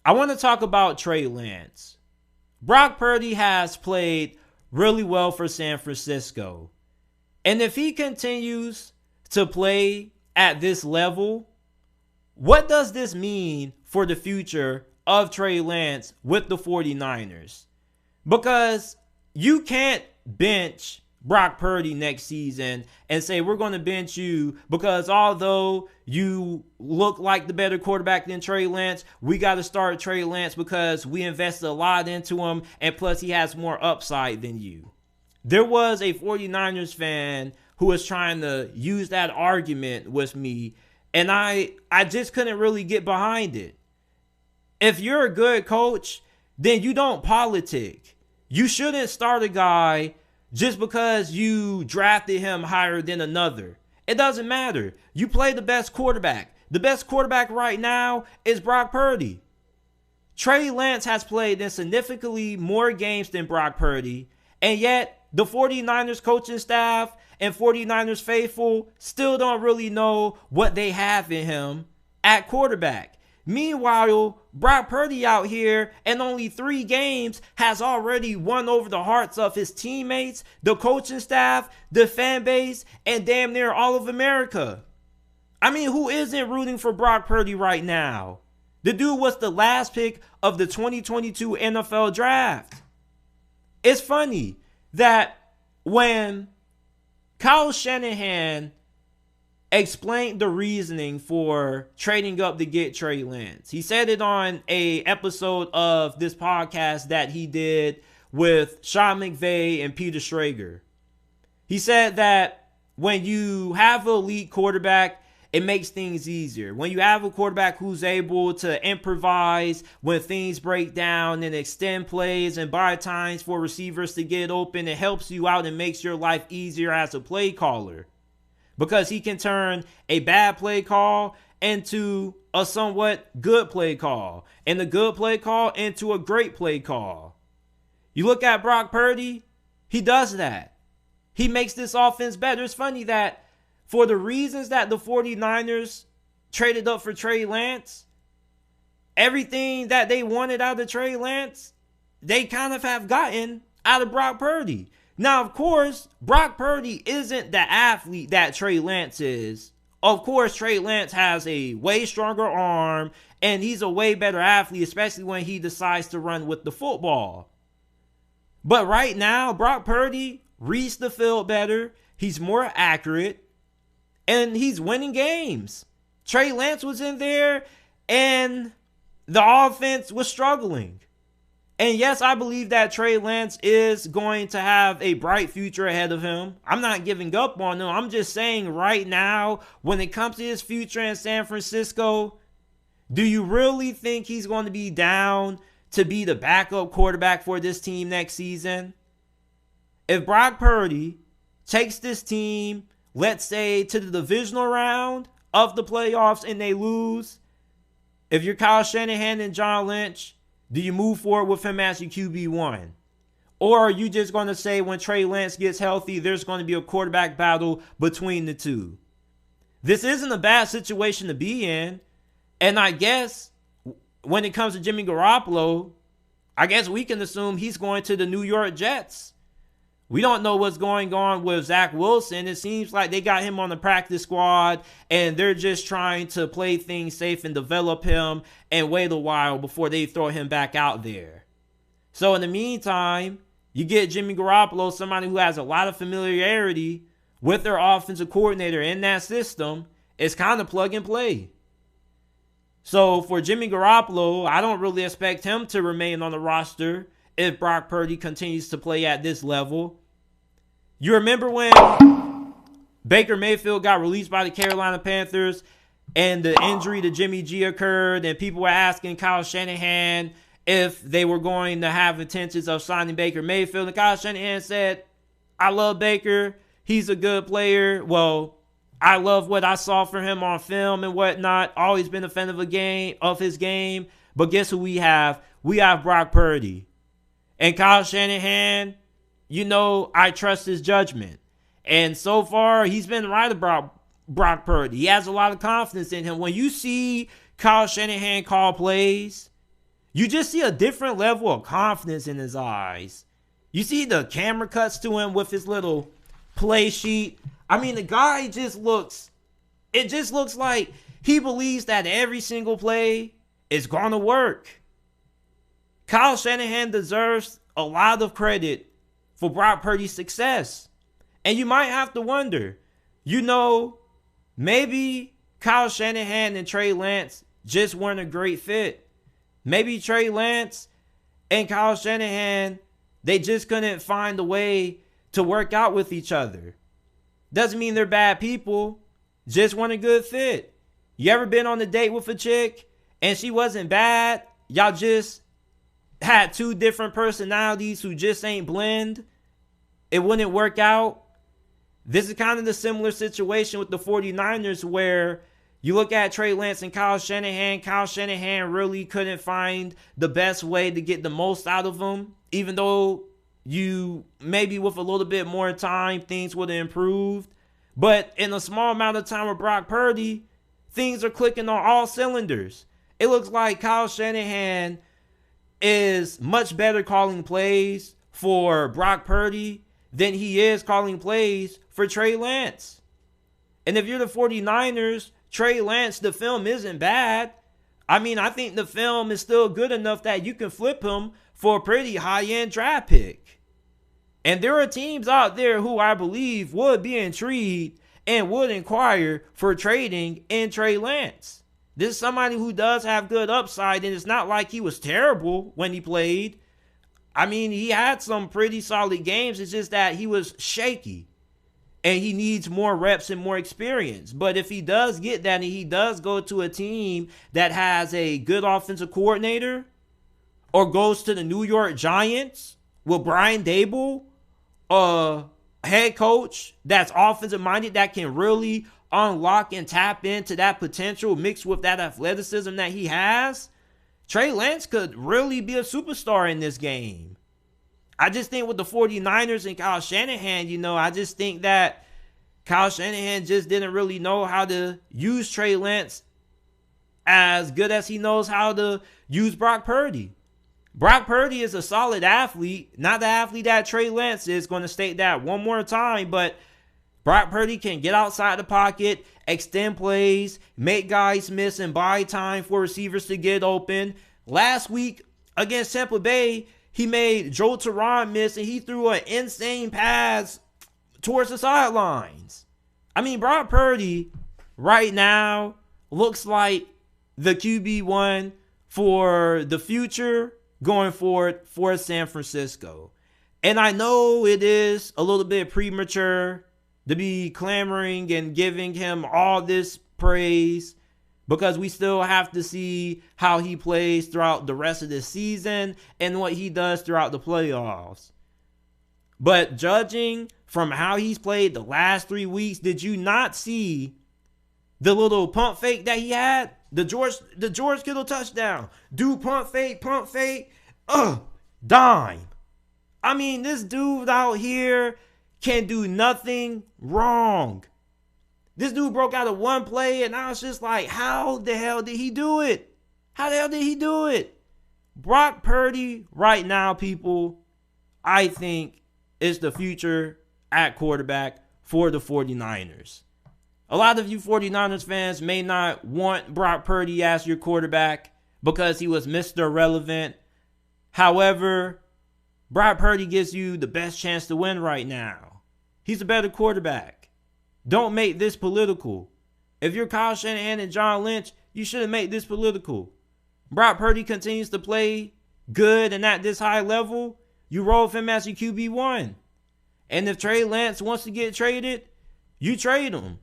I want to talk about Trey Lance. Brock Purdy has played really well for San Francisco. And if he continues to play at this level, what does this mean for the future of Trey Lance with the 49ers? Because you can't bench Brock Purdy next season and say we're going to bench you because although you look like the better quarterback than Trey Lance, we got to start Trey Lance because we invested a lot into him and plus he has more upside than you. There was a 49ers fan who was trying to use that argument with me, and I just couldn't really get behind it. If you're a good coach, then you don't politic. You shouldn't start a guy just because you drafted him higher than another. It doesn't matter. You play the best quarterback. The best quarterback right now is Brock Purdy. Trey Lance has played in significantly more games than Brock Purdy, and yet the 49ers coaching staff and 49ers faithful still don't really know what they have in him at quarterback. Meanwhile, Brock Purdy out here in only 3 games has already won over the hearts of his teammates, the coaching staff, the fan base, and damn near all of America. I mean, who isn't rooting for Brock Purdy right now? The dude was the last pick of the 2022 NFL draft. It's funny that when Kyle Shanahan explained the reasoning for trading up to get Trey Lance, he said it on a episode of this podcast that he did with Sean McVay and Peter Schrager. He said that when you have an elite quarterback, it makes things easier. When you have a quarterback who's able to improvise when things break down and extend plays and buy times for receivers to get open, it helps you out and makes your life easier as a play caller. Because he can turn a bad play call into a somewhat good play call, and a good play call into a great play call. You look at Brock Purdy, he does that. He makes this offense better. It's funny that for the reasons that the 49ers traded up for Trey Lance, everything that they wanted out of Trey Lance, they kind of have gotten out of Brock Purdy. Now, of course, Brock Purdy isn't the athlete that Trey Lance is. Of course, Trey Lance has a way stronger arm, and he's a way better athlete, especially when he decides to run with the football. But right now, Brock Purdy reads the field better. He's more accurate. And he's winning games. Trey Lance was in there and the offense was struggling. And yes, I believe that Trey Lance is going to have a bright future ahead of him. I'm not giving up on him. I'm just saying right now, when it comes to his future in San Francisco, do you really think he's going to be down to be the backup quarterback for this team next season? If Brock Purdy takes this team, let's say, to the divisional round of the playoffs and they lose, if you're Kyle Shanahan and John Lynch, do you move forward with him as your QB1? Or are you just going to say when Trey Lance gets healthy, there's going to be a quarterback battle between the two? This isn't a bad situation to be in. And I guess when it comes to Jimmy Garoppolo, I guess we can assume he's going to the New York Jets. We don't know what's going on with Zach Wilson. It seems like they got him on the practice squad and they're just trying to play things safe and develop him and wait a while before they throw him back out there. So in the meantime, you get Jimmy Garoppolo, somebody who has a lot of familiarity with their offensive coordinator in that system. It's kind of plug and play. So for Jimmy Garoppolo, I don't really expect him to remain on the roster if Brock Purdy continues to play at this level. You remember when Baker Mayfield got released by the Carolina Panthers and the injury to Jimmy G occurred and people were asking Kyle Shanahan if they were going to have intentions of signing Baker Mayfield. And Kyle Shanahan said, I love Baker. He's a good player. Well, I love what I saw from him on film and whatnot. Always been a fan of his game. But guess who we have? We have Brock Purdy. And Kyle Shanahan, I trust his judgment. And so far, he's been right about Brock Purdy. He has a lot of confidence in him. When you see Kyle Shanahan call plays, You just see a different level of confidence in his eyes. You see the camera cuts to him with his little play sheet. I mean, the guy it just looks like he believes that every single play is going to work. Kyle Shanahan deserves a lot of credit for Brock Purdy's success. And you might have to wonder, maybe Kyle Shanahan and Trey Lance just weren't a great fit. Maybe Trey Lance and Kyle Shanahan, they just couldn't find a way to work out with each other. Doesn't mean they're bad people, just weren't a good fit. You ever been on a date with a chick and she wasn't bad? Y'all just had two different personalities who just ain't blend. It wouldn't work out. This is kind of the similar situation with the 49ers where you look at Trey Lance and Kyle Shanahan. Kyle Shanahan really couldn't find the best way to get the most out of him, even though maybe with a little bit more time, things would have improved. But in a small amount of time with Brock Purdy, things are clicking on all cylinders. It looks like Kyle Shanahan is much better calling plays for Brock Purdy than he is calling plays for Trey Lance. And if you're the 49ers, Trey Lance, the film isn't bad. I mean, I think the film is still good enough that you can flip him for a pretty high-end draft pick. And there are teams out there who I believe would be intrigued and would inquire for trading in Trey Lance. This is somebody who does have good upside, and it's not like he was terrible when he played. I mean, he had some pretty solid games. It's just that he was shaky, and he needs more reps and more experience. But if he does get that and he does go to a team that has a good offensive coordinator, or goes to the New York Giants with Brian Daboll, a head coach that's offensive minded, that can really unlock and tap into that potential mixed with that athleticism that he has, Trey Lance could really be a superstar in this game. I just think with the 49ers and Kyle Shanahan, I just think that Kyle Shanahan just didn't really know how to use Trey Lance as good as he knows how to use Brock Purdy. Brock Purdy is a solid athlete, not the athlete that Trey Lance is. Going to state that one more time, but Brock Purdy can get outside the pocket, extend plays, make guys miss, and buy time for receivers to get open. Last week against Tampa Bay, he made Joe Turan miss, and he threw an insane pass towards the sidelines. I mean, Brock Purdy right now looks like the QB1 for the future going forward for San Francisco. And I know it is a little bit premature to be clamoring and giving him all this praise, because we still have to see how he plays throughout the rest of the season and what he does throughout the playoffs. But judging from how he's played the last 3 weeks, did you not see the little pump fake that he had? The George Kittle touchdown. Dude, pump fake. Dime. I mean, this dude out here can do nothing wrong. This dude broke out of one play, and I was just like, how the hell did he do it? Brock Purdy right now, people, I think is the future at quarterback for the 49ers. A lot of you 49ers fans may not want Brock Purdy as your quarterback because he was Mr. Irrelevant. However, Brock Purdy gives you the best chance to win right now. He's a better quarterback. Don't make this political. If you're Kyle Shanahan and John Lynch, you shouldn't make this political. Brock Purdy continues to play good and at this high level, you roll with him as your QB1. And if Trey Lance wants to get traded, you trade him.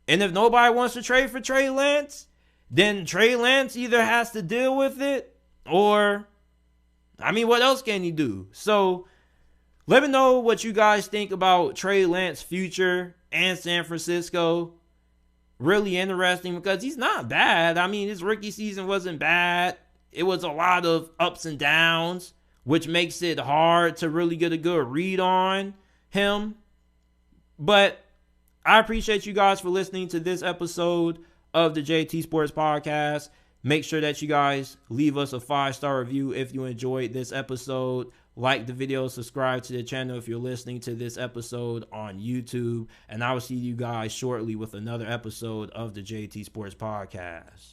And if nobody wants to trade for Trey Lance, then Trey Lance either has to deal with it or, what else can he do? So let me know what you guys think about Trey Lance's future and San Francisco. Really interesting because he's not bad. His rookie season wasn't bad. It was a lot of ups and downs, which makes it hard to really get a good read on him. But I appreciate you guys for listening to this episode of the JT Sports Podcast. Make sure that you guys leave us a 5-star review if you enjoyed this episode. Like the video, subscribe to the channel if you're listening to this episode on YouTube. And I will see you guys shortly with another episode of the JT Sports Podcast.